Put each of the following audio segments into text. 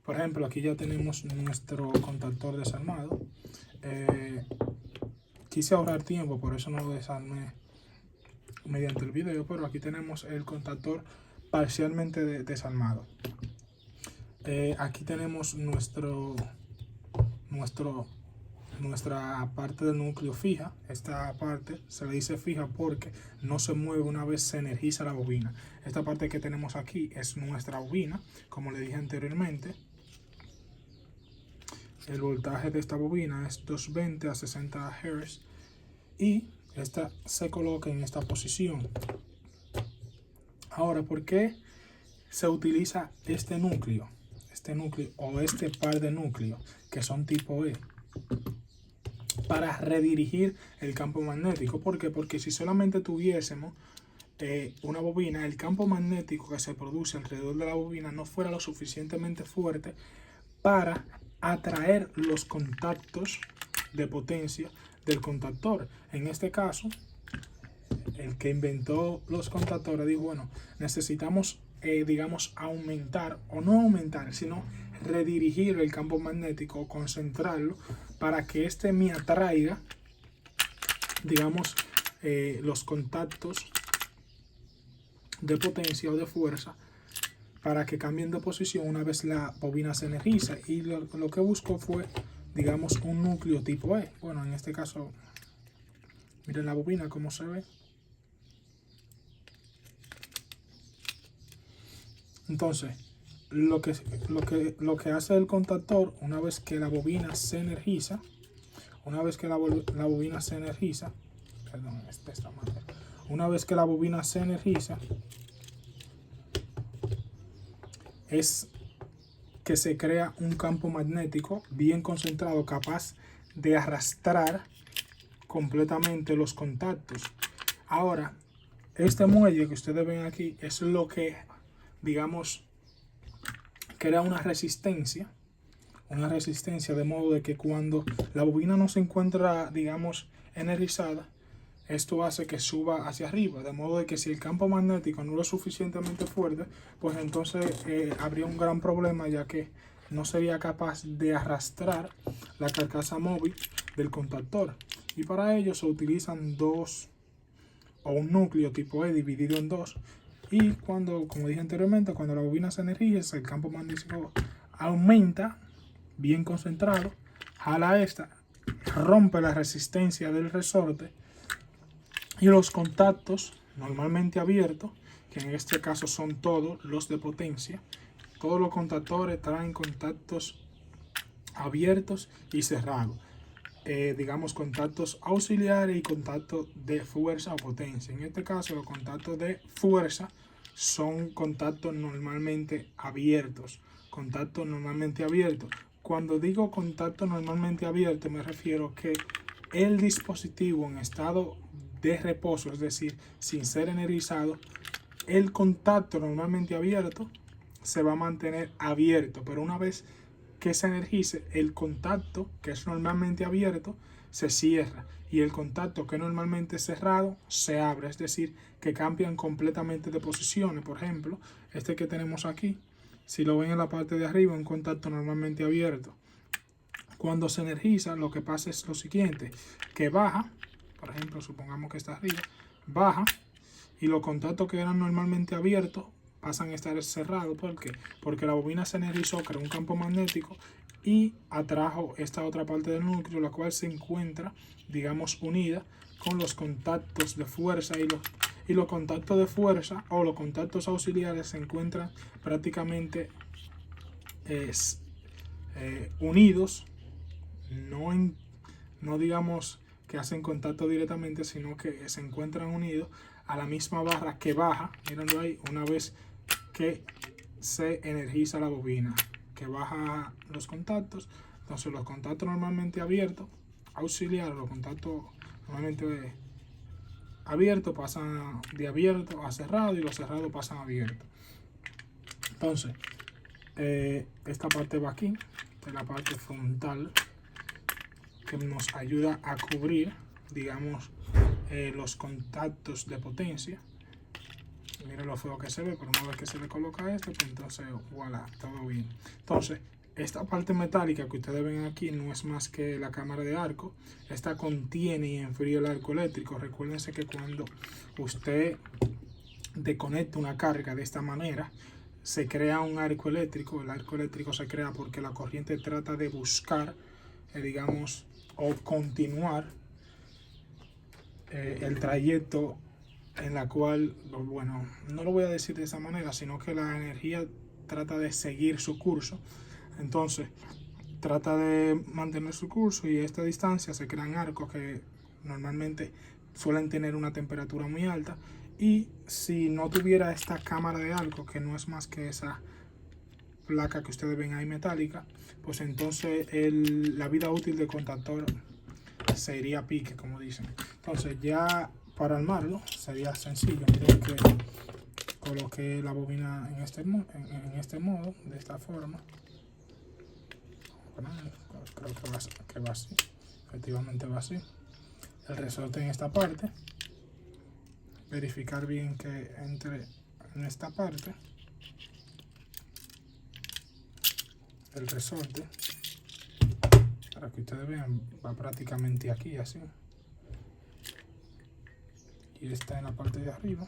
Por ejemplo, aquí ya tenemos nuestro contactor desarmado. Quise ahorrar tiempo, por eso no lo desarmé mediante el video, pero aquí tenemos el contactor parcialmente desarmado. Aquí tenemos nuestra parte del núcleo fija. Esta parte se le dice fija porque no se mueve una vez se energiza la bobina. Esta parte que tenemos aquí es nuestra bobina, como le dije anteriormente. El voltaje de esta bobina es 220 a 60 Hz y esta se coloca en esta posición. Ahora, ¿por qué se utiliza este núcleo o este par de núcleos que son tipo E? Para redirigir el campo magnético. ¿Por qué? Porque si solamente tuviésemos una bobina, el campo magnético que se produce alrededor de la bobina no fuera lo suficientemente fuerte para atraer los contactos de potencia del contactor. En este caso, el que inventó los contactores dijo, bueno, necesitamos, digamos, aumentar, o no aumentar, sino redirigir el campo magnético o concentrarlo para que este me atraiga, digamos, los contactos de potencia o de fuerza para que cambien de posición una vez la bobina se energiza. Y lo que buscó fue, digamos, un núcleo tipo E. Bueno, en este caso, miren la bobina cómo se ve. Entonces, lo que hace el contactor una vez que la bobina se energiza, una vez que la bobina se energiza, es que se crea un campo magnético bien concentrado capaz de arrastrar completamente los contactos. Ahora, este muelle que ustedes ven aquí es lo que, digamos, crea una resistencia de modo de que cuando la bobina no se encuentra, digamos, energizada, esto hace que suba hacia arriba, de modo de que si el campo magnético no es suficientemente fuerte, pues entonces habría un gran problema, ya que no sería capaz de arrastrar la carcasa móvil del contactor. Y para ello se utilizan un núcleo tipo E dividido en dos. Y cuando, como dije anteriormente, cuando la bobina se energiza, el campo magnético aumenta, bien concentrado, jala esta, rompe la resistencia del resorte y los contactos normalmente abiertos, que en este caso son todos los de potencia, todos los contactores traen contactos abiertos y cerrados. Digamos, contactos auxiliares y contactos de fuerza o potencia. En este caso, los contactos de fuerza son contactos normalmente abiertos. Contactos normalmente abiertos. Cuando digo contacto normalmente abierto, me refiero que el dispositivo en estado de reposo, es decir, sin ser energizado, el contacto normalmente abierto se va a mantener abierto, pero una vez que se energice, el contacto que es normalmente abierto se cierra y el contacto que normalmente es cerrado se abre, es decir, que cambian completamente de posiciones. Por ejemplo, este que tenemos aquí, si lo ven en la parte de arriba, un contacto normalmente abierto. Cuando se energiza, lo que pasa es lo siguiente, que baja, por ejemplo, supongamos que está arriba, baja y los contactos que eran normalmente abiertos pasan a estar cerrados. ¿Por qué? Porque la bobina se energizó, creó un campo magnético y atrajo esta otra parte del núcleo, la cual se encuentra, digamos, unida con los contactos de fuerza y los contactos de fuerza o los contactos auxiliares se encuentran prácticamente unidos, no digamos que hacen contacto directamente, sino que se encuentran unidos a la misma barra que baja, mirando ahí, una vez que se energiza la bobina, que baja los contactos. Entonces los contactos normalmente abiertos, auxiliares, los contactos normalmente abiertos pasan de abierto a cerrado y los cerrados pasan a abierto. Entonces, esta parte va aquí, de la parte frontal, que nos ayuda a cubrir, digamos, los contactos de potencia. Miren lo feo que se ve, pero una vez que se le coloca esto, pues entonces, voilà, todo bien. Entonces, esta parte metálica que ustedes ven aquí no es más que la cámara de arco. Esta contiene y enfría el arco eléctrico. Recuérdense que cuando usted desconecta una carga de esta manera, se crea un arco eléctrico. El arco eléctrico se crea porque la corriente trata de buscar, digamos, o continuar el trayecto en la cual, bueno, no lo voy a decir de esa manera, sino que la energía trata de seguir su curso. Entonces, trata de mantener su curso y a esta distancia se crean arcos que normalmente suelen tener una temperatura muy alta. Y si no tuviera esta cámara de arco, que no es más que esa placa que ustedes ven ahí metálica, pues entonces la vida útil del contactor se iría a pique, como dicen. Entonces ya para armarlo sería sencillo. Miren que coloqué la bobina en este modo, de esta forma. Creo que va así. Efectivamente va así. El resorte en esta parte. Verificar bien que entre en esta parte. El resorte, para que ustedes vean, va prácticamente aquí, así. Y está en la parte de arriba.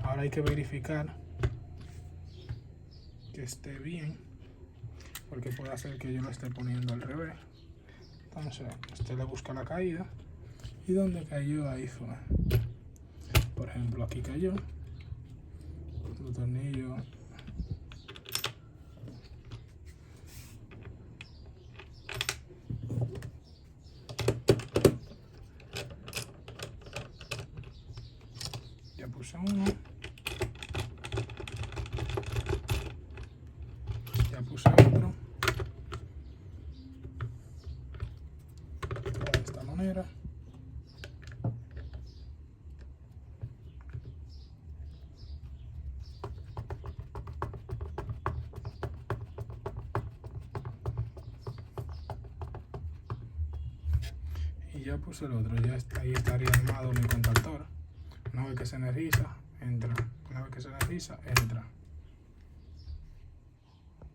Ahora hay que verificar que esté bien, porque puede ser que yo lo esté poniendo al revés. Entonces usted le busca la caída, y donde cayó ahí fue. Por ejemplo, aquí cayó. Los tornillos. Ya puse uno. Ya puse otro. De esta manera. Y ya puse el otro, ya ahí estaría armado mi contactor. Una vez que se energiza, entra. Una vez que se energiza, entra.